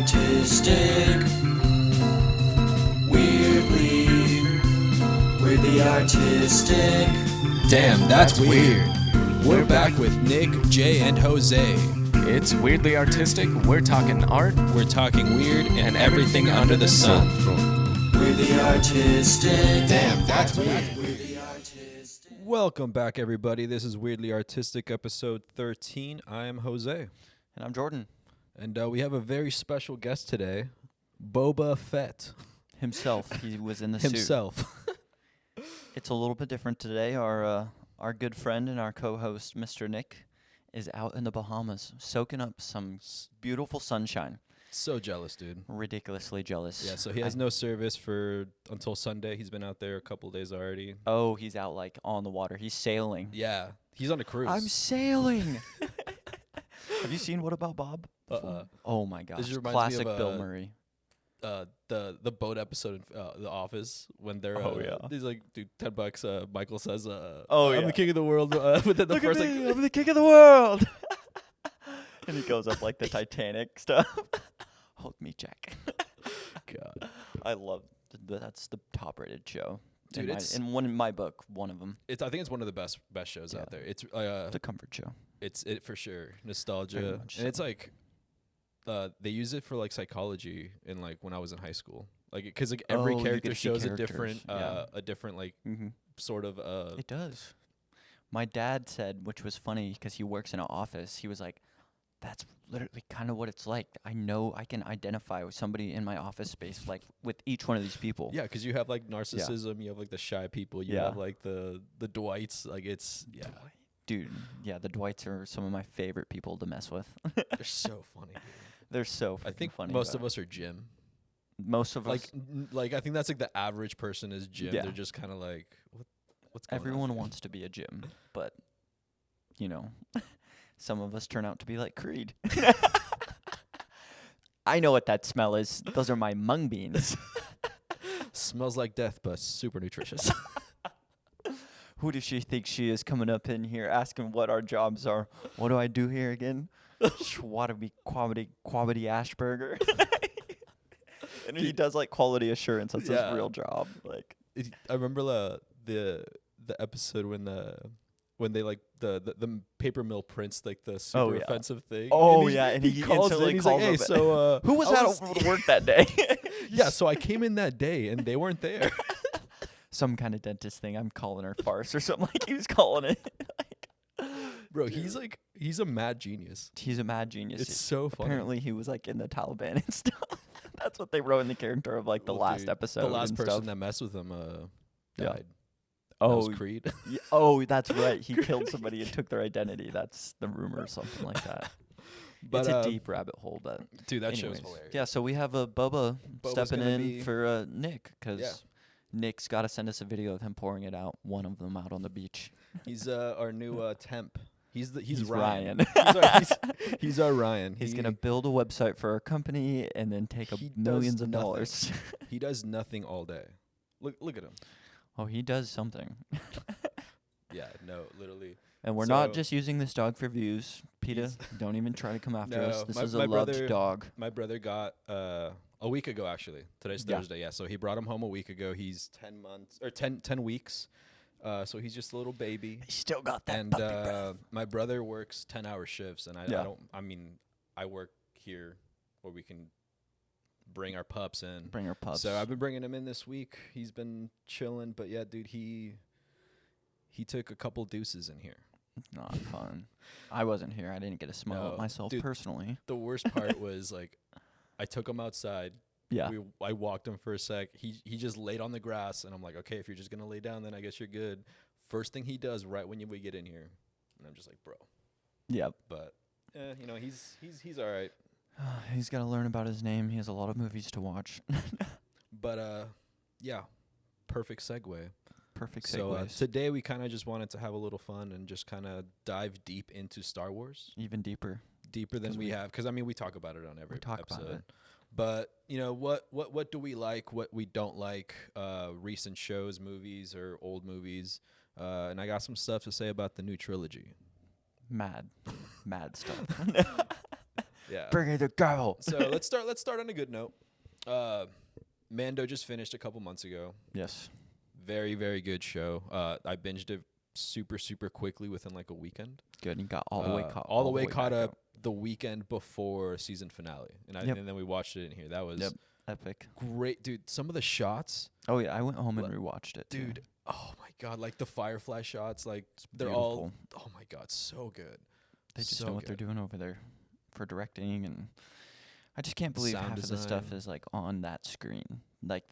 artistic. Weirdly artistic. Damn, that's weird. We're back with Nick, Jay, and Jose. It's weirdly artistic. We're talking art. We're talking weird and everything under the sun. Weirdly artistic. Damn, that's weird. Welcome back, everybody. This is Weirdly Artistic, episode 13. I am Jose. And I'm Jordan. And we have a very special guest today, Boba Fett. Himself. He was in the Himself. suit. It's a little bit different today. Our good friend and our co-host, Mr. Nick, is out in the Bahamas, soaking up some beautiful sunshine. So jealous, dude. Ridiculously jealous. Yeah, so he has no service until Sunday. He's been out there a couple days already. Oh, he's out like on the water. He's sailing. Yeah, he's on a cruise. I'm sailing. Have you seen What About Bob? Uh-uh. Oh my gosh, This reminds classic me of, Bill Murray. The boat episode in The Office when they're he's like, dude, $10. Michael says, I'm the king of the world. But then the Look first at me, like, I'm the king of the world. And he goes up like the Titanic stuff. Hold me, Jack. God, I love that's the top-rated show. Dude, in my book, one of them. I think it's one of the best shows out there. It's It's a comfort show. It's it for sure. Nostalgia, Very and much it's so. like, they use it for like psychology in like when I was in high school, like because like every Oh, you character get to see shows characters, a different like Mm-hmm. sort of It does. My dad said, which was funny because he works in an office, he was like, that's literally kind of what it's like. I know I can identify with somebody in my office space, like with each one of these people. yeah, because you have like narcissism, you have like the shy people, you Yeah. have like the Dwights, like it's Dude, yeah, the Dwights are some of my favorite people to mess with. they're so funny. Dude. They're so I freaking think funny. most of us are Jim. Most of Like us. like I think that's like the average person is Jim. Yeah. They're just kind of like what's going on Everyone here? wants to be a Jim, but, you know, some of us turn out to be like Creed. I know what that smell is. Those are my mung beans. Smells like death, but super nutritious. Who does she think she is coming up in here asking what our jobs are? What do I do here again? Schwadaby quabity Ashburger. And he does like quality assurance. That's Yeah. his real job. Like I remember the episode when they like the paper mill prints like the super yeah. offensive thing. Oh, and yeah, and he calls instantly in, he's like, calls hey, up- so who was I at work that day? yeah, so I came in that day and they weren't there. Some kind of dentist thing. I'm calling her farce or something. Like he was calling it. Bro, he's a mad genius. He's a mad genius. It's so funny. Apparently, he was like in the Taliban and stuff. That's what they wrote in the character of like the Well, last dude, episode. the last and person stuff. that messed with him Yeah. died. That Oh, was Creed. oh, that's right. He killed somebody and took their identity. That's the rumor or something like that. But It's a deep rabbit hole, but dude, that anyways. show's hilarious. Yeah, so we have a Boba Boba's stepping gonna in be- for Nick because Yeah. Nick's got to send us a video of him pouring it out. One of them out on the beach. He's our new temp. He's He's Ryan. Ryan. he's our Ryan. He's gonna build a website for our company and then take He does millions of nothing. dollars. He does nothing all day. Look at him. Oh, he does something. Yeah, no, literally. And we're not So- just using this dog for views. PETA, don't even try to come after us. No, This my- is a my loved brother- dog. My brother got a week ago actually. Today's Yeah. Thursday, yeah. So he brought him home a week ago. He's 10 months or 10 weeks. So he's just a little baby. He still got that And puppy breath. my brother works 10-hour shifts and Yeah. I work here where we can bring our pups in. Bring her pups. So I've been bringing him in this week. He's been chilling, but yeah, dude, he took a couple deuces in here. Not fun. I wasn't here. I didn't get to smell No, it myself dude. personally. The worst part was like I took him outside. Yeah. I walked him for a sec. He just laid on the grass, and I'm like, okay, if you're just gonna lay down, then I guess you're good. First thing he does right when we get in here, and I'm just like, bro. Yep. But he's all right. He's got to learn about his name. He has a lot of movies to watch. But yeah, perfect segue. Perfect So segues. today we kind of just wanted to have a little fun and just kind of dive deep into Star Wars, Even deeper. deeper than 'Cause we we- have, because I mean we talk about it on every We talk episode. about it. But you know what do we like, what we don't like, recent shows, movies, or old movies, and I got some stuff to say about the new trilogy. Mad stuff. Yeah. Bring it the gavel. So let's start on a good note. Mando just finished a couple months ago. Yes. Very, very good show. I binged it super quickly within like a weekend. Good. You got all the way caught. All the way caught back up the weekend before season finale, and and then we watched it in here. That was epic. great, dude. Some of the shots, Oh yeah, I went home and rewatched it, too. dude. Oh my god, like the firefly shots, like they're beautiful. all. Oh my god, so good. They just So know what they're good. doing over there for directing, and I just can't believe Sound half of the stuff design. is like on that screen. Like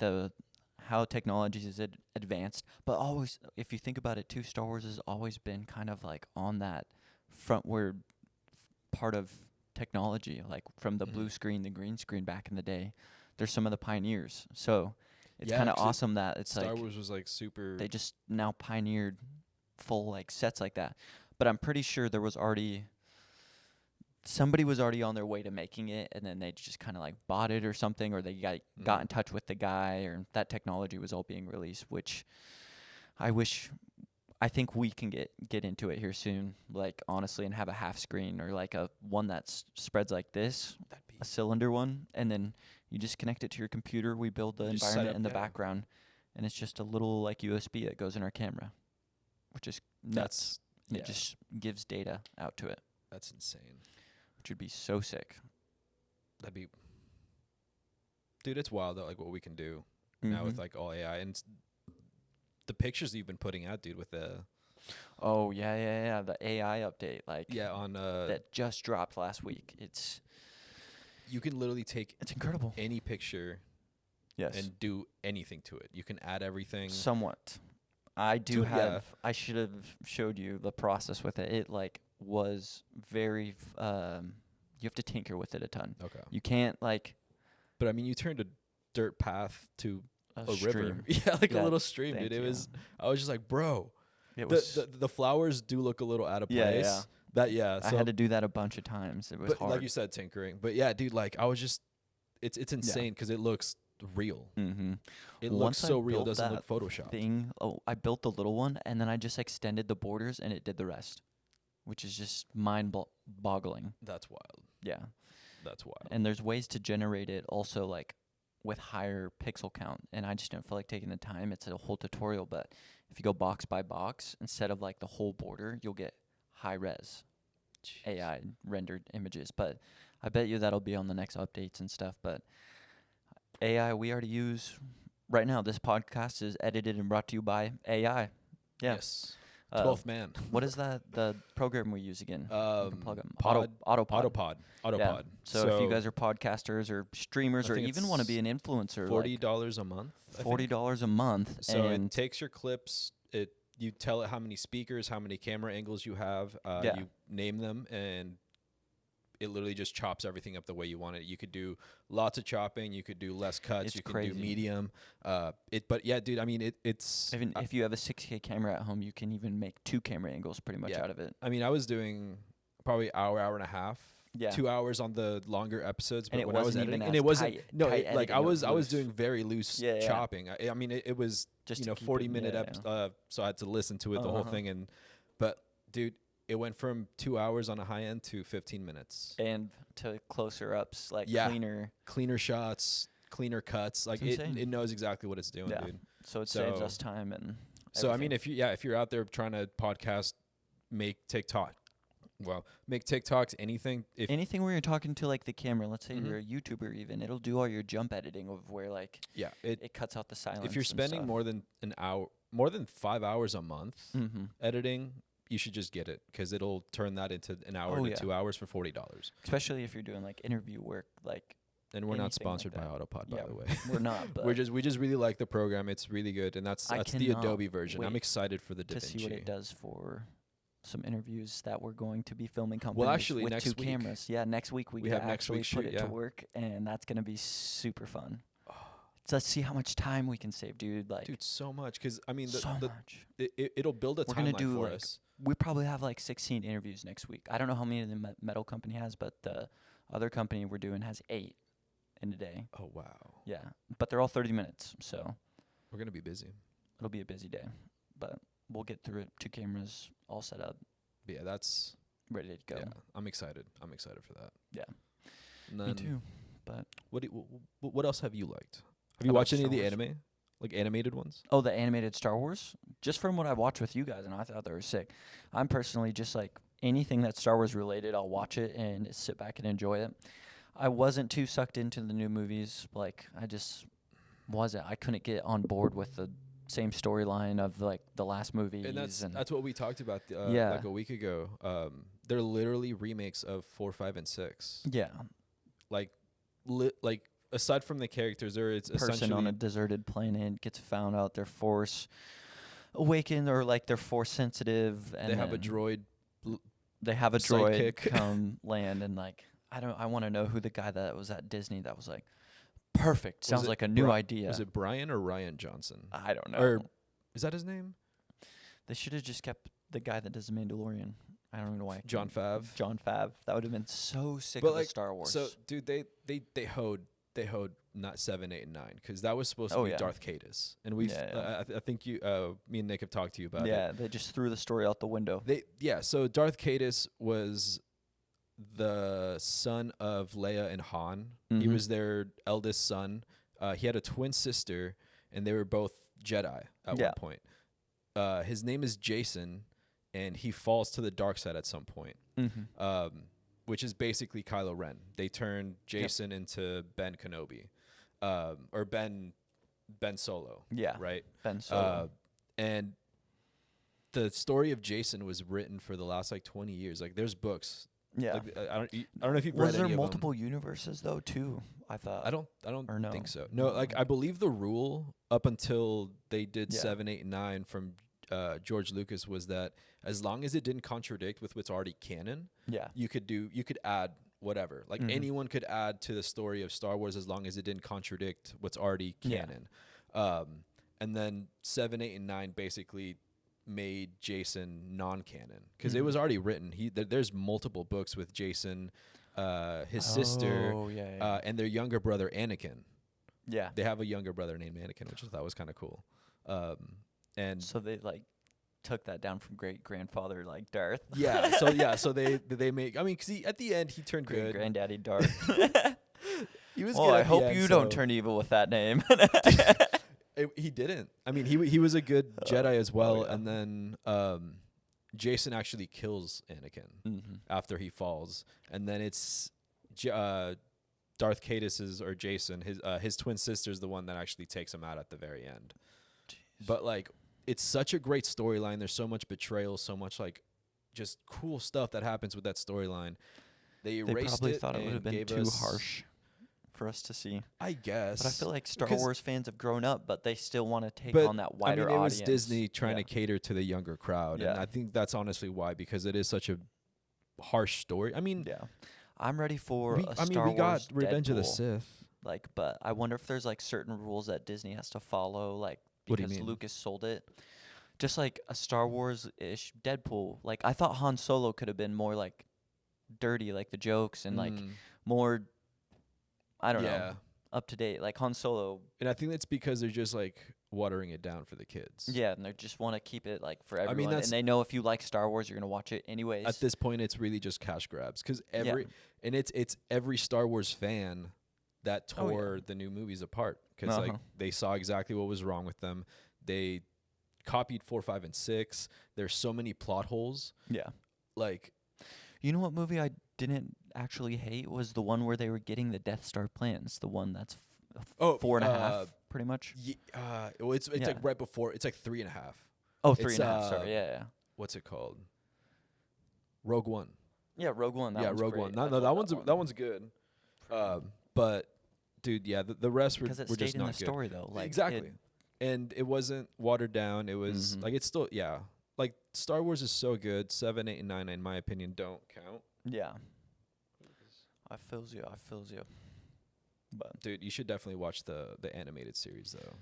how technology is advanced, but always, if you think about it too, Star Wars has always been kind of like on that frontward part of technology, like from the blue screen, the green screen back in the day. They're some of the pioneers, so it's Yeah, kind of 'cause awesome that it's Star like Wars was like super. they just now pioneered full like sets like that. But I'm pretty sure there was already somebody was already on their way to making it, and then they just kind of like bought it or something, or they got in touch with the guy, or that technology was all being released, which I think we can get into it here soon, like honestly, and have a half screen or like a one that spreads like this, That'd be a cylinder one, and then you just connect it to your computer. We build the Just set environment up, in the yeah. background, and it's just a little like USB that goes in our camera, which is nuts. that's It just gives data out to it, that's insane. which would be so sick. That'd be, dude. It's wild that like what we can do now with like all AI and the pictures that you've been putting out, dude. With the Oh yeah, the AI update, like on that just dropped last week. It's you can literally take incredible. any picture Yes, and do anything to it. You can add everything. somewhat. I do Dude, yeah. have. I should have showed you the process with it. It like was very. You have to tinker with it a ton. Okay, You can't like but I mean, you turned a dirt path to a a stream. river. Yeah, like Yeah, a little stream, thank dude. It you. was. I was just like, bro. It was. The flowers do look a little out of Yeah, place. yeah. That yeah. I So had to do that a bunch of times. It was but hard. like you said, tinkering. But yeah, dude. Like I was just. It's insane because it looks real. Mm-hmm. It Once looks I so real. It built doesn't look that photoshopped. thing. Oh, I built the little one, and then I just extended the borders, and it did the rest, which is just mind-boggling. That's wild. Yeah. That's wild. And there's ways to generate it also like with higher pixel count, and I just didn't feel like taking the time. It's a whole tutorial, but if you go box by box instead of like the whole border, you'll get high res AI rendered images. But I bet you that'll be on the next updates and stuff. But AI we already use right now. This podcast is edited and brought to you by AI. Yeah. Yes. Uh, 12th man. What is that? The program we use again? The plugin. Pod, Autopod. Autopod. Yeah. So if you guys are podcasters or streamers I or think even want to be an influencer, $40 a month. I think. $40 a month, So and it takes your clips. You tell it how many speakers, how many camera angles you have. Yeah. You name them, and it literally just chops everything up the way you want it. You could do lots of chopping. You could do less cuts. It's you could crazy. do medium. But yeah, dude. I mean, it's. even if you have a 6K camera at home, you can even make 2 camera angles pretty much Yeah. out of it. I mean, I was doing probably hour and a half. Yeah. 2 hours on the longer episodes, but And it when I was wasn't even editing, and as it wasn't tight- no, tight it, like editing, I it was was loose. doing very loose Yeah, yeah. chopping. I mean, it was Just you to know keep it- 40-minute yeah, so I had to listen to it the whole Uh-huh. thing, but dude, it went from 2 hours on a high end to 15 minutes. And to closer ups, like Yeah. cleaner. Cleaner shots, cleaner cuts, like It's it insane. knows exactly what it's doing, Yeah. dude. So it saves So- us time and. So I mean, everything. if you're out there trying to podcast, make TikTok, make TikToks, anything. If anything where you're talking to like the camera, let's say Mhm. you're a YouTuber, even it'll do all your jump editing of where like yeah, it cuts out the silence. if you're and spending stuff. more than an hour, more than 5 hours a month Mm-hmm. editing, you should just get it because it'll turn that into an hour Oh, to yeah. 2 hours for $40. Especially if you're doing like interview work, like And we're not Anything like sponsored by that. Autopod, by Yeah, the way. we're not, but we just really like the program. It's really good, and that's I the cannot Adobe version. I'm wait excited for the to DaVinci. see what it does for some interviews that we're going to be filming companies actually, with next 2 week. cameras. Yeah, next week we We gotta have next actually week's put shoot, it to yeah. work, and that's gonna be super fun. Let's see how much time we can save, dude. Like Dude, so much because I mean, so much. it'll build a We're gonna timeline do for like us. we probably have like 16 interviews next week. I don't know how many the metal company has, but the other company we're doing has 8 in a day. Oh wow, Yeah, but they're all 30 minutes, so we're gonna be busy. it'll be a busy day. But we'll get through it. 2 cameras all set up, But yeah, that's ready to go. yeah. I'm excited. I'm excited for that. Yeah. And Me then too. But what else have you liked? Have you About watched any of Star the Wars? anime, like animated ones? oh, the animated Star Wars, just from what I watched with you guys, and I thought they were sick. I'm personally just like anything that's Star Wars related, I'll watch it and sit back and enjoy it. I wasn't too sucked into the new movies. Like I just wasn't. I couldn't get on board with the same storyline of like the last movies. And that's what we talked about Yeah. like a week ago. They're literally remakes of 4, 5, and 6. yeah, Like, like aside from the characters, it's person essentially on a deserted planet gets found out their force awakened or like they're force sensitive, and they have a then droid. They have a droid sidekick. come land, and like I want to know who the guy that was at Disney that was like perfect. Sounds it like a new Bri- idea. Was it Brian or Ryan Johnson? I don't know. Or is that his name? They should have just kept the guy that does the Mandalorian. I don't know why. I John can't- Favreau. John Favreau. That would have been so sick But of like a Star Wars. So, dude, they hoed not 7, 8, and 9 because that was supposed to Oh, be yeah. Darth Cadus, and we've Yeah, I think me and Nick have talked to you about it. yeah, they just threw the story out the window. So Darth Cadus was the son of Leia and Han. He Mhm. was their eldest son. He had a twin sister, and they were both Jedi at Yeah. one point. His name is Jason, and he falls to the dark side at some point, Mm-hmm. which is basically Kylo Ren. They turned Jason into Ben Kenobi, or Ben Solo, Yeah, right? Ben Solo. And the story of Jason was written for the last like 20 years. Like there's books. yeah. Like, I don't know if you've Was read there any multiple universes though too? I thought. of them. I don't Or no? think so. No, like I believe the rule up until they did Yeah. 7, 8, and 9 from George Lucas was that as long as it didn't contradict with what's already canon, Yeah. you could add whatever. Like Mhm. anyone could add to the story of Star Wars as long as it didn't contradict what's already Yeah. canon. And then 7, 8, and 9 basically made Jason non-canon because it Mhm. was already written. There's multiple books with Jason, his sister, Oh yeah. and their younger brother Anakin. Yeah. They have a younger brother named Anakin, which I thought was kind of cool. And So they like took that down from great grandfather like Darth. so they make. I mean, because at the end he turned Great good. granddaddy Darth. He was. Well, good I at the hope end, you don't so- turn evil with that name. He didn't. I mean, he was a good Jedi as well, yeah. and then Jason actually kills Anakin Mm-hmm. after he falls, and then it's Darth Cadus's or Jason, his twin sister's the one that actually takes him out at the very end. But like, it's such a great storyline. There's so much betrayal, so much like just cool stuff that happens with that storyline. They They erased probably it thought it would and have been gave too us- harsh for us to see. I guess. But I feel like Star Because- Wars fans have grown up, but they still want to take But, on that wider I mean, it audience. was Disney trying Yeah. to cater to the younger crowd, and Yeah. I think that's honestly why, because it is such a harsh story. I mean, Yeah. I'm ready for we, a I mean, Star we got Wars Revenge of the Deadpool. Sith. Like, but I wonder if there's like certain rules that Disney has to follow, like What do you because mean? Lucas sold it. Just like a Star Wars ish Deadpool. Like I thought Han Solo could have been more like dirty, like the jokes and like Mm, more I don't yeah. know, up to date. Like Han Solo, And I think that's because they're just like watering it down for the kids. yeah, and they just want to keep it like for mean, everyone. that's- And they know if you like Star Wars, you're gonna watch it anyways. At this point, it's really just cash grabs because Yeah. it's every Star Wars fan that Oh, yeah. tore the new movies apart because like Uh-huh. they saw exactly what was wrong with them. They copied 4, 5, and 6. There's so many plot holes. Yeah. Like You know what movie I didn't actually hate was the one where they were getting the Death Star plans. The one that's Oh, 4.5, pretty much. well, it's Yeah. like right before. It's like 3.5. Oh, It's, 3.5. Sorry, yeah. What's it called? Rogue One. Yeah, Rogue One. That Yeah, one's Rogue great. One. I No, love that one's good. But dude, yeah, the rest were because it were stayed just in not the good. story though. Like Exactly. And it wasn't watered down. It was Mhm. like it's still like Star Wars is so good. 7, 8, and 9, in my opinion, don't count. Yeah. I feels you. I feels you. But Dude, you should definitely watch the animated series though.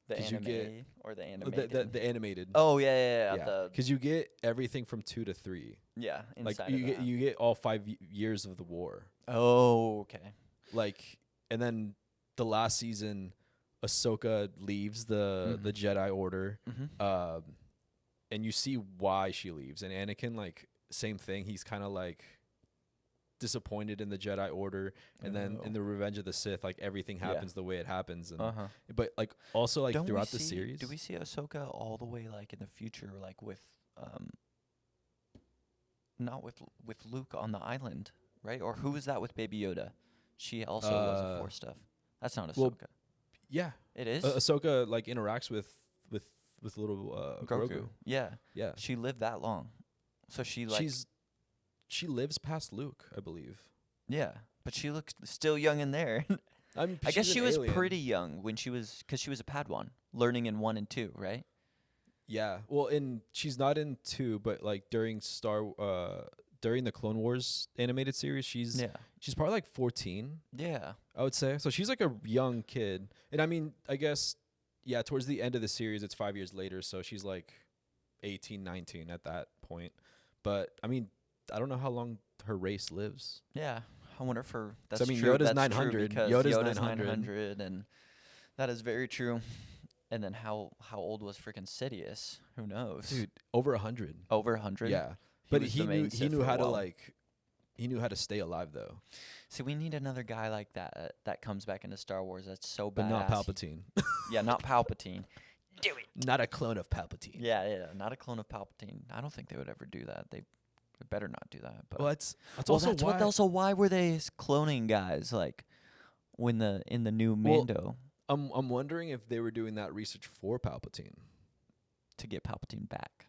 the 'Cause you anime get- or the The animated. the animated. Oh yeah. The because you get everything from 2 to 3. yeah Like inside you of that. you get all 5 years of the war. Oh okay. Like, and then the last season, Ahsoka leaves the Mhm. Jedi Order. Mm-hmm. And you see why she leaves. And Anakin, like, same thing. He's kind of like, disappointed in the Jedi Order, and then in the Revenge of the Sith, like everything happens the way it happens. And but like also like Don't throughout we the see- series, Do we see Ahsoka all the way like in the future, like with not with Luke on the island, right? Or who is that with Baby Yoda? She also was a Force stuff. That's not Ahsoka. well, yeah, It is Ahsoka like interacts with little Grogu. Yeah, Yeah, she lived that long, so she like she lives past Luke, I believe. yeah, but she looks still young in there. I mean, I guess she's she an was alien. pretty young when she was, because she was a Padawan, learning in 1 and 2, right? Yeah, well, she's not in 2, but like during during the Clone Wars animated series, she's probably like 14, Yeah. I would say. So she's like a young kid, and I mean, I guess towards the end of the series, it's 5 years later, so she's like 18, 19 at that point. But I mean, I don't know how long her race lives. Yeah. I wonder if that's I mean, true. Yoda's That's 900. True because Yoda's 900, and that is very true. And then how old was freaking Sidious? Who knows? Dude, over 100. Over 100? Yeah, but was he the main knew Sith knew for a how to while. like. He knew how to stay alive though, See, we need another guy like that that comes back into Star Wars. That's so but badass. not Palpatine. Yeah, not Palpatine. Do it. Not a clone of Palpatine. Yeah, not a clone of Palpatine. I don't think they would ever do that. They better not do that. But Well, that's well, also that's why. why were they cloning guys like when in the new Well, Mando I'm wondering if they were doing that research for Palpatine. to get Palpatine back?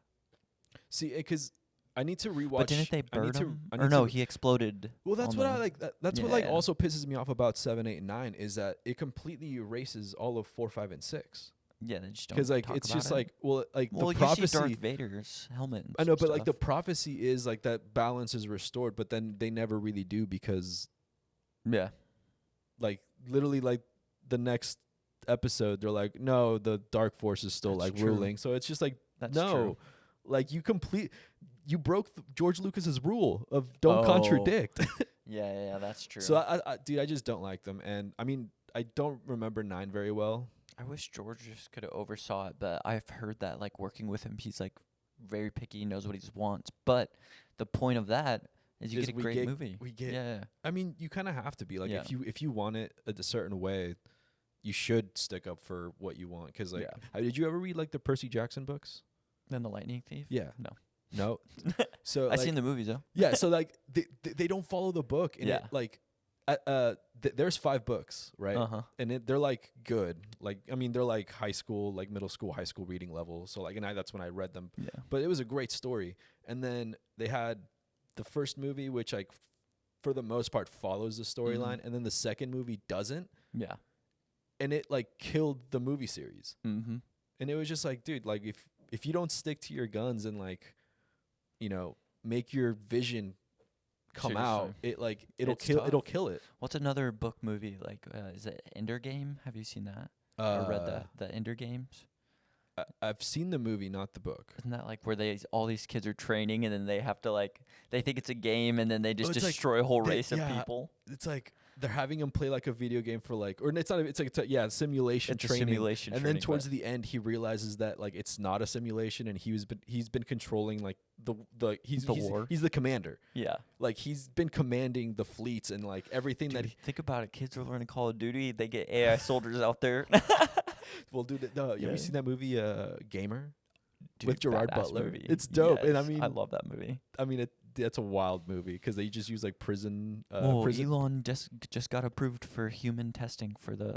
See, because I need to rewatch. But didn't they I need burn to- him? I Or need no, to- he exploded. Well, that's on what the- I like. That's what like Yeah. also pisses me off about 7, 8, and 9 is that it completely erases all of 4, 5, and 6. Yeah, they just don't. Because like talk it's about just it. like well, the you prophecy. see Darth Vader's helmet. And I know, but like the stuff. prophecy is like that balance is restored, but then they never really do because yeah, like literally like the next episode they're like, no, the dark force is still That's like true. ruling. So it's just like that's no, true. like you broke George Lucas's rule of don't Oh. contradict. Yeah, that's true. So dude, I just don't like them, and I mean I don't remember 9 very well. I wish George just could have oversaw it, but I've heard that like working with him, he's like very picky, knows what he wants. But the point of that is you Is get a we great get- movie. we get- yeah. I mean, you kind of have to be like Yeah. if you want it a certain way, you should stick up for what you want. Because like, Yeah. did you ever read like the Percy Jackson books? Then the Lightning Thief. Yeah. No. No. So I've like, seen the movies though. yeah. So like they don't follow the book, and Yeah. it, like there's 5 books, right? And they're like good. Like I mean, they're like high school, like middle school, high school reading level. So like, and that's when I read them. Yeah. But it was a great story. And then they had the first movie, which like for the most part follows the storyline, and then the second movie doesn't, Yeah. and it like killed the movie series. Mm-hmm. And it was just like, dude, like if you don't stick to your guns and like, you know, make your vision come out, Seriously. it like it'll It's kill tough. it'll kill it. What's another book movie like? Is it Ender Game? Have you seen that? Or read the Ender Games? I've seen the movie, not the book. Isn't that like where all these kids are training and then they have to like they think it's a game and then they just it's like destroy a whole they- race of yeah. people? It's like they're having him play like a video game for like, or it's not. It's like simulation It's a training. simulation And training, then towards but- the end, he realizes that like it's not a simulation, and he's been controlling like he's The war. He's the commander. Yeah. Like he's been commanding the fleets and like everything Dude, that. think about it. Kids are learning Call of Duty. They get AI soldiers out there. Well, dude, have Yeah. you seen that movie, Gamer, Dude, with Gerard badass Butler? movie. It's dope, and I Yes, mean, I love that movie. That's a wild movie because they just use like prison. Well, Elon just got approved for human testing for the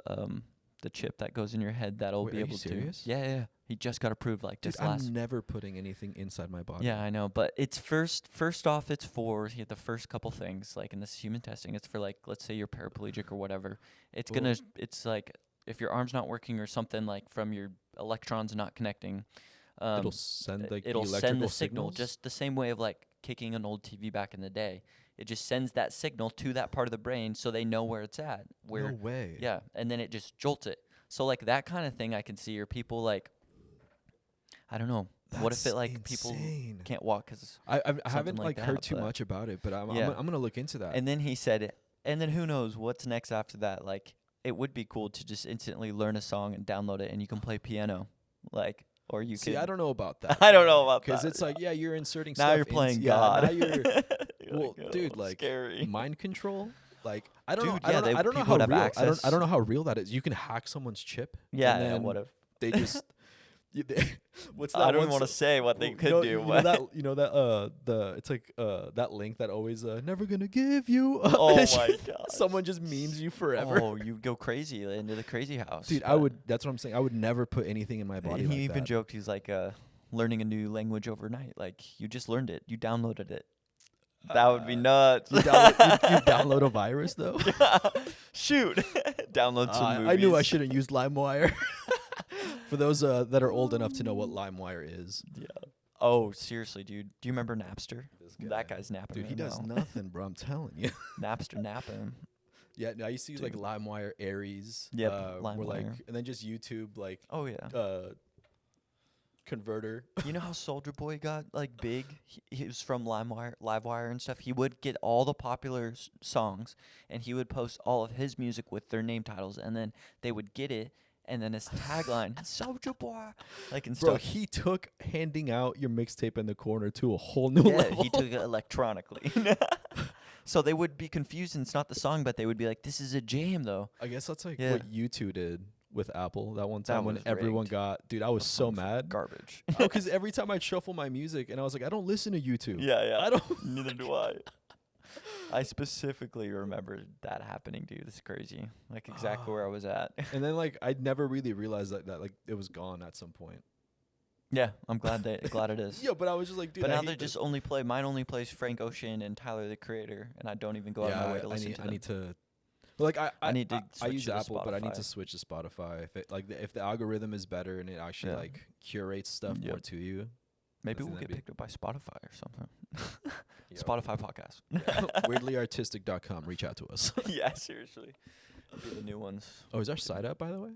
chip that goes in your head that'll Wait, be are able you to. serious? Yeah. He just got approved like Dude, just last. I'm never putting anything inside my body. Yeah, I know, but it's first off, it's for the first couple things like in this human testing. It's for like let's say you're paraplegic or whatever. It's Well- it's like if your arm's not working or something like from your electrons not connecting. It'll send like It'll electrical send the signal signals? just the same way of like kicking an old TV back in the day. It just sends that signal to that part of the brain so they know where it's at. Where No way. yeah, and then it just jolts it. So like that kind of thing I can see, or people like, I don't know. What if That's it like people insane. can't walk because I haven't like like heard that, too but- much about it, but Yeah. I'm gonna look into that. And then he said, and then who knows what's next after that? Like, it would be cool to just instantly learn a song and download it, and you can play piano, like, or you See, can. I don't know about that. I don't know about Because that. it's like, yeah, you're inserting Now stuff. you're playing yeah, God. Now you're Well, dude, like scary. mind control. Like I don't know. Dude, I don't, yeah, know, I don't know people how would have real. access. I don't know how real that is. You can hack someone's chip. Yeah, and yeah, then what if? they just. What's that? I don't one want to so- say what they you could know, do. You know but- that you know that the it's like that link that always never gonna give you. Up. Oh It's my just- god. Someone just memes you forever. Oh, you go crazy into the crazy house. Dude, I but- would. That's what I'm saying. I would never put anything in my body. He like even that. joked he's like learning a new language overnight. Like you just learned it. You downloaded it. That would be nuts. You download a virus though. Shoot. Download some movies. I knew I shouldn't use LimeWire. For those that are old enough to know what LimeWire is. Yeah. Oh, seriously, dude. Do you remember Napster? This guy. That guy's napping. Dude, he right does now. nothing, bro. I'm telling you. Napster napping. Yeah, no, I used to use like Dude. LimeWire, Aries. Yep, where, like, LimeWire. and then just YouTube, like, Oh yeah. converter. You know how Soldier Boy got like big? He was from Livewire and stuff. He would get all the popular songs, and he would post all of his music with their name titles, and then they would get it, and then his tagline, "Soldier Boy," like and Bro, stuff. he took handing out your mixtape in the corner to a whole new Yeah, level. he took it electronically. So they would be confused, and it's not the song, but they would be like, "This is a jam, though." I guess that's like Yeah. what U2 did with Apple that one That time when was everyone rigged. got. Dude, I was so mad. Garbage. Because every time I'd shuffle my music, and I was like, I don't listen to YouTube. Yeah, yeah. I don't. Neither do I. I specifically remember that happening, dude. It's crazy. Like exactly where I was at. And then like I never really realized that like it was gone at some point. Yeah, I'm glad glad it is. Yeah, but I was just like, dude. But I now hate they this. just only play. Mine only plays Frank Ocean and Tyler the Creator, and I don't even go out of my way to listen to I them. need to. Well, like I need to I switch use to Apple, but I need Spotify. to switch to Spotify. If it, like if the algorithm is better and it actually Yeah. like curates stuff more Yep. to you. Maybe think we'll that'd get be- picked up by Spotify or something. Yo. Spotify podcast. Weirdlyartistic.com. Reach out to us. Yeah, seriously. It'll be the new ones. Oh, is our site up by the way?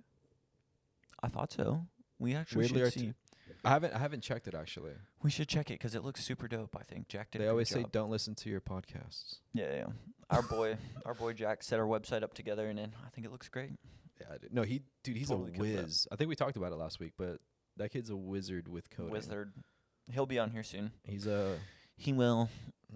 I thought so. We actually Weirdly should Arti- see. I haven't checked it actually. We should check it because it looks super dope. I think Jack did. They a always good say job. don't listen to your podcasts. Yeah, yeah. Our boy Jack set our website up together, and then I think it looks great. Yeah, no, he's Totally a killed that. whiz. I think we talked about it last week, but that kid's a wizard with coding. Wizard. He'll be on here soon. He's a He will.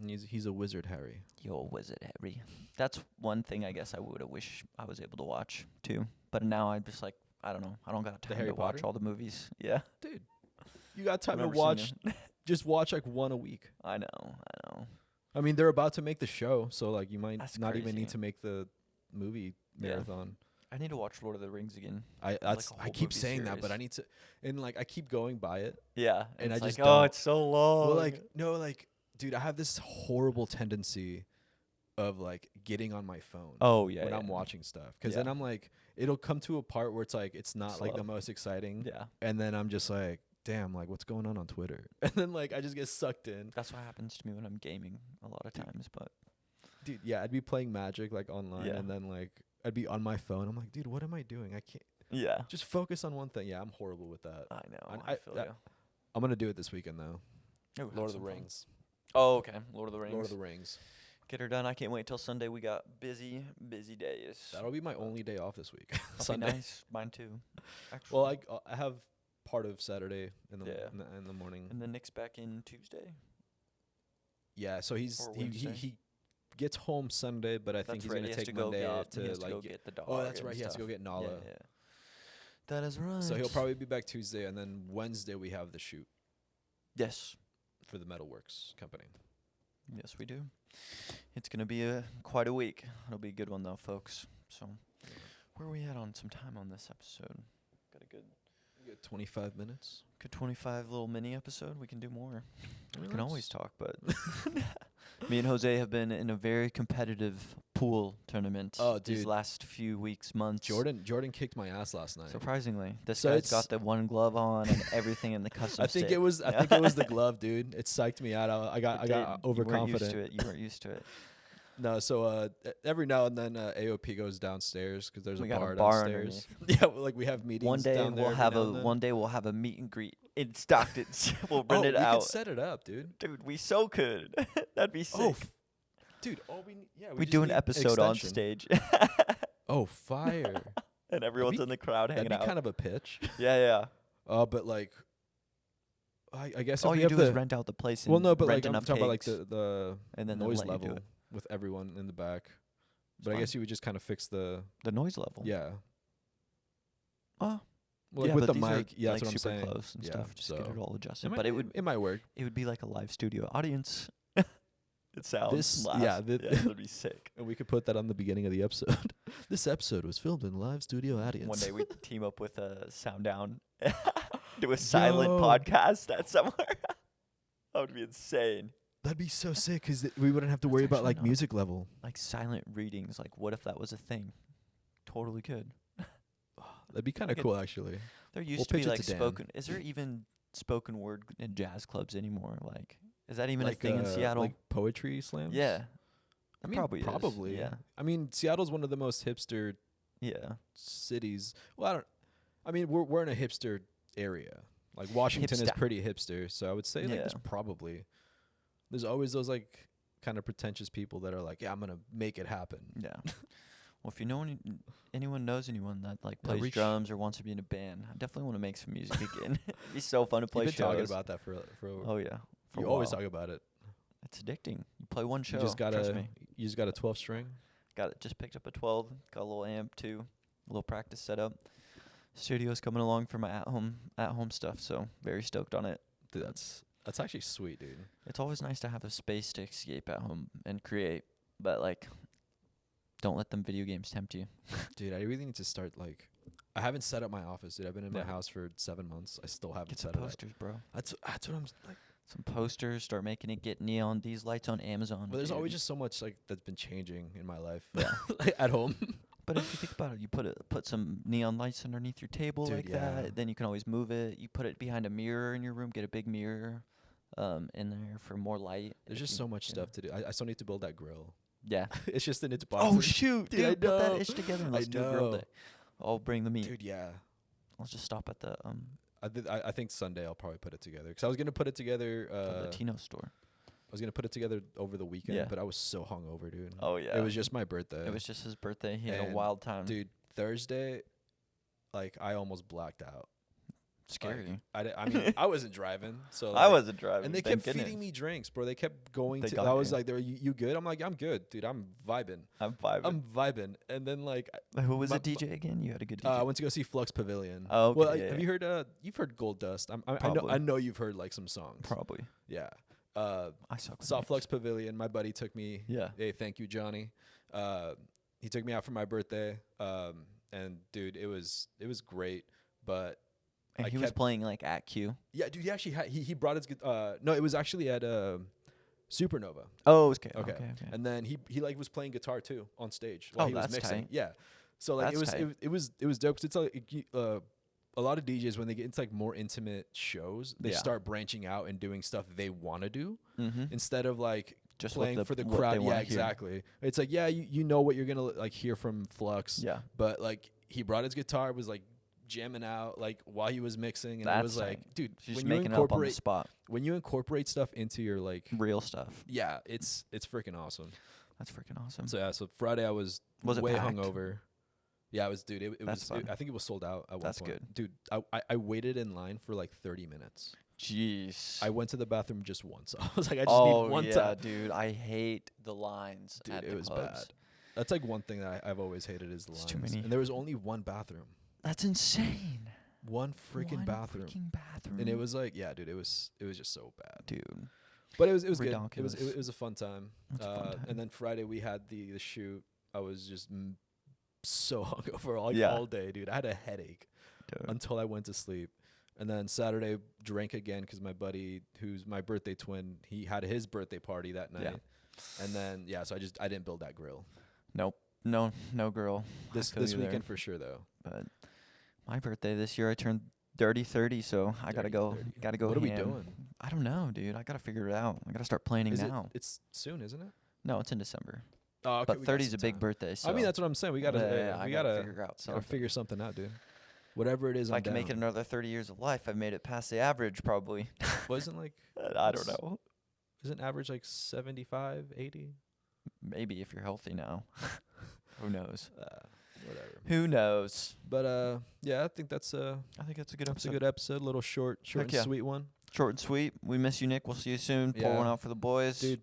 he's a wizard, Harry. Yo, Wizard Harry. That's one thing I guess I would have wished I was able to watch too. But now I'm just like, I don't know. I don't got time Harry to watch Potter? all the movies. Yeah. Dude, you got time to Never seen watch. it. Just watch like one a week. I know. I mean, they're about to make the show, so like you might That's not even crazy. need to make the movie Yeah. marathon. I need to watch Lord of the Rings again. I a I whole keep movie saying that, but series. I need to, and like I keep going by it. Yeah. And it's I like, just oh, don't. it's so long. Well, like no, like dude, I have this horrible tendency of like getting on my phone. oh yeah. when yeah. I'm watching stuff, because then Yeah. I'm like, it'll come to a part where it's like it's not like the Slow. most exciting, Yeah. and then I'm just like, damn, like what's going on Twitter, and then like I just get sucked in. That's what happens to me when I'm gaming a lot of times. But Dude, yeah, I'd be playing Magic like online, Yeah. and then like I'd be on my phone. I'm like, dude, what am I doing? I can't yeah. just focus on one thing. Yeah, I'm horrible with that. I know. And I feel that- you. I'm gonna do it this weekend though. Ooh, have Lord of the some fun. Rings. Oh, okay. Lord of the Rings. Lord of the Rings. Get her done. I can't wait till Sunday. We got busy days. That'll be my only day off this week. That'll be Sunday. nice. Mine too. Actually. Well, I have part of Saturday in the Yeah. in the morning. and then Nick's back in Tuesday. Yeah, so he's Or he Wednesday. he gets home Sunday, but I think That's he's right. gonna He has take to go Monday get, off he to has to go like get the dog. Oh, that's and right. He has to go stuff. get Nala. Yeah, yeah. That is right. So he'll probably be back Tuesday, and then Wednesday we have the shoot Yes. for the Metalworks company. Yes, we do. It's gonna be quite a week. It'll be a good one though, folks. So, where are we at on some time on this episode? Got a good We got 25 minutes. 25 little mini episode. We can do more. I We mean, can that's- always talk, but me and Jose have been in a very competitive pool tournament Oh, these dude. last few weeks, months. Jordan kicked my ass last night. Surprisingly, this So guy's it's- got the one glove on and everything in the custom. I think stick. it was the glove, dude. It psyched me out. I got It did. overconfident. You weren't used to it. No, so every now and then AOP goes downstairs because there's We a got a bar bar downstairs. Yeah, like we have meetings. One day down there we'll every have now a and then. one day we'll have a meet and greet in Stockton. We'll rent it we out. could set it up, dude. Dude, we so could. That'd be sick. Oh, dude, we just do an need episode on extension. stage, Oh, fire! and everyone's be- in the crowd That'd hanging be out. kind of a pitch. Yeah, yeah. But like, I guess All if we you have do is the rent out the place and well, no, but rent like I'm enough talking about like cakes, the and then they'll noise let you do level it. with everyone in the back. But I fine. guess you would just kind of fix the The noise level. yeah. Oh. Well, like yeah, with but the these are, mic, yeah, like that's what I'm super saying. close and Yeah, stuff. Just get so it all adjusted. it might, But it might work. would be like a live studio audience. It sounds This- last. yeah, Yeah, that'd be sick. And we could put that on the beginning of the episode. This episode was filmed in live studio audience. One day we team up with Sound Down, do a silent Yo. podcast at somewhere. That would be insane. That'd be so sick because we wouldn't have to worry about actually like not- music level. Like silent readings. Like, what if that was a thing? Totally could. That'd be kind of Like a- cool, actually. There used We'll to be pitch it like to Dan. spoken. Is there even spoken word in jazz clubs anymore? Like, is that even like, a thing in Seattle? like poetry slams. Yeah. I It mean, probably is. probably. Yeah. I mean, Seattle's one of the most hipster Yeah. cities. Well, I mean, we're in a hipster area. Like Washington is Hipster. pretty hipster, so I would say like there's Yeah. probably there's always those like kind of pretentious people that are like, yeah, I'm gonna make it happen. Yeah. Well, if you know anyone knows anyone that like Yeah, plays reach- drums or wants to be in a band, I definitely want to make some music again. It'd be so fun to play You've been talking shows. about that for Oh yeah. For you a always while. talk about it. It's addicting. You play one show. You just got trust a me. 12 string. Got it. Just picked up a 12. Got a little amp too. A little practice setup. Studio's coming along for my at home stuff. So very stoked on it. Dude, that's actually sweet, dude. It's always nice to have a space to escape at home and create, but like, don't let them video games tempt you. Dude, I really need to start like. I haven't set up my office, dude. I've been in my Yeah. house for 7 months. I still haven't Get some set it up. posters, bro. That's what I'm like. Some posters. Start making it get neon. These lights on Amazon. But there's dude. always just so much like that's been changing in my life. Yeah. Like, at home. But if you think about it, you put some neon lights underneath your table Dude, like yeah. that. Then you can always move it. You put it behind a mirror in your room. Get a big mirror, in there for more light. There's if just you- so much yeah. stuff to do. I still need to build that grill. Yeah. It's just in its box. Oh shoot, Dude, dude! I Put know. that itch together and I let's do a grill know. day. I'll bring the meat. Dude, yeah. Let's just stop at the I think Sunday I'll probably put it together because I was gonna put it together. the Latino store. I was gonna put it together over the weekend, Yeah. but I was so hungover, dude. Oh yeah. It was just my birthday. It was just his birthday. He had a And, wild time. dude. Thursday, like I almost blacked out. Scary. I mean, I wasn't driving, so I like, wasn't driving. And they thank kept goodness. feeding me drinks, bro. They kept going They to. got I was you. like, "They're you good?" I'm like, "I'm good, dude. I'm vibing. I'm vibing. I'm vibing." And then like, Who was my- the DJ again? You had a good DJ. I went to go see Flux Pavilion. Oh, Well, okay, yeah, have yeah. you heard? You've heard Gold Dust. I know. Probably. I know you've heard like some songs. Probably. Yeah. I suck. with Saw names. Flux Pavilion. My buddy took me. Yeah. Hey, thank you, Johnny. He took me out for my birthday. And dude, it was great. But And I he was kept- playing like at Q. yeah, dude, he actually he brought his no, it was actually at Supernova. Oh, okay. Okay. Okay. And then he like was playing guitar too on stage while Oh, he was that's mixing. tight. Yeah. So like That's tight. it was dope 'cause it's like a lot of DJs when they get into like more intimate shows, they Yeah. start branching out and doing stuff they want to do Mm-hmm. instead of like Just what playing for the what they crowd. wanna Yeah, hear. exactly. It's like yeah, you know what you're going to like hear from Flux, Yeah. but like he brought his guitar, was like jamming out like while he was mixing, and it That's was like, tight. dude, She's when just you making it up on the incorporate spot. when you incorporate stuff into your like Real stuff. yeah, it's freaking awesome. That's freaking awesome. So yeah, so Friday I was Was it way packed? hungover. Yeah, it was, dude. It That's was. fun. I think it was sold out at one That's point. good. Dude. I waited in line for like 30 minutes. Jeez. I went to the bathroom just once. I was like, I just oh need one yeah, time. dude. I hate the lines Dude, at it the was clubs. bad. That's like one thing that I've always hated is the It's lines. too many. And there was only one bathroom, That's insane. one freaking One bathroom, freaking bathroom. and it was like, yeah, dude. It was just so bad. dude. But it was good. It Ridiculous. was a fun time. That's a fun time. And then Friday we had the shoot. I was just so hungover Yeah. all day, dude. I had a headache Dude. until I went to sleep. And then Saturday drank again because my buddy, who's my birthday twin, he had his birthday party that night. Yeah. And then so I didn't build that grill Nope. No girl. I this feel you there. weekend for sure though. But my birthday this year, I turned 30, so I gotta Dirty go. 30. Gotta go. What are we ham. doing? I don't know, dude. I gotta figure it out. I gotta start planning now. It's soon, isn't it? No, it's in December. Oh, okay, But we got 30 is some a big time. birthday. So I mean, that's what I'm saying. We gotta, I we gotta gotta figure out gotta something. figure something out, dude. Whatever it is, If I can make it down. another 30 years of life, I've made it past the average, probably. Wasn't like I don't know. isn't average like 75, 80? Maybe if you're healthy now. Who knows? Whatever. Who knows? But yeah, I think that's I think that's a good that's a episode. good episode. A little short Heck and yeah. sweet one. Short and sweet. We miss you, Nick. We'll see you soon. Pour Yeah. one out for the boys. Dude,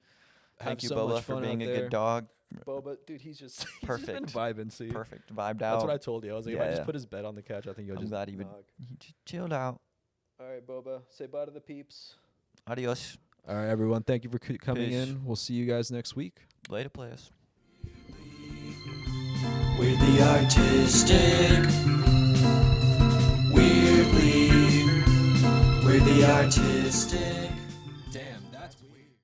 Thank have you, so Boba, much for fun being out a there. good dog. Boba, dude, he's just he's been Perfect. vibing. See, Perfect. Vibed out. that's what I told you. I was like, if I Yeah, just yeah. put his bed on the couch, I think he'll I'm just. glad he would. knock. He just chilled out. All right, Boba, say bye to the peeps. Adios. All right, everyone. Thank you for coming Peace. in. We'll see you guys next week. Later, players. We're the artistic. Weirdly, we're the artistic.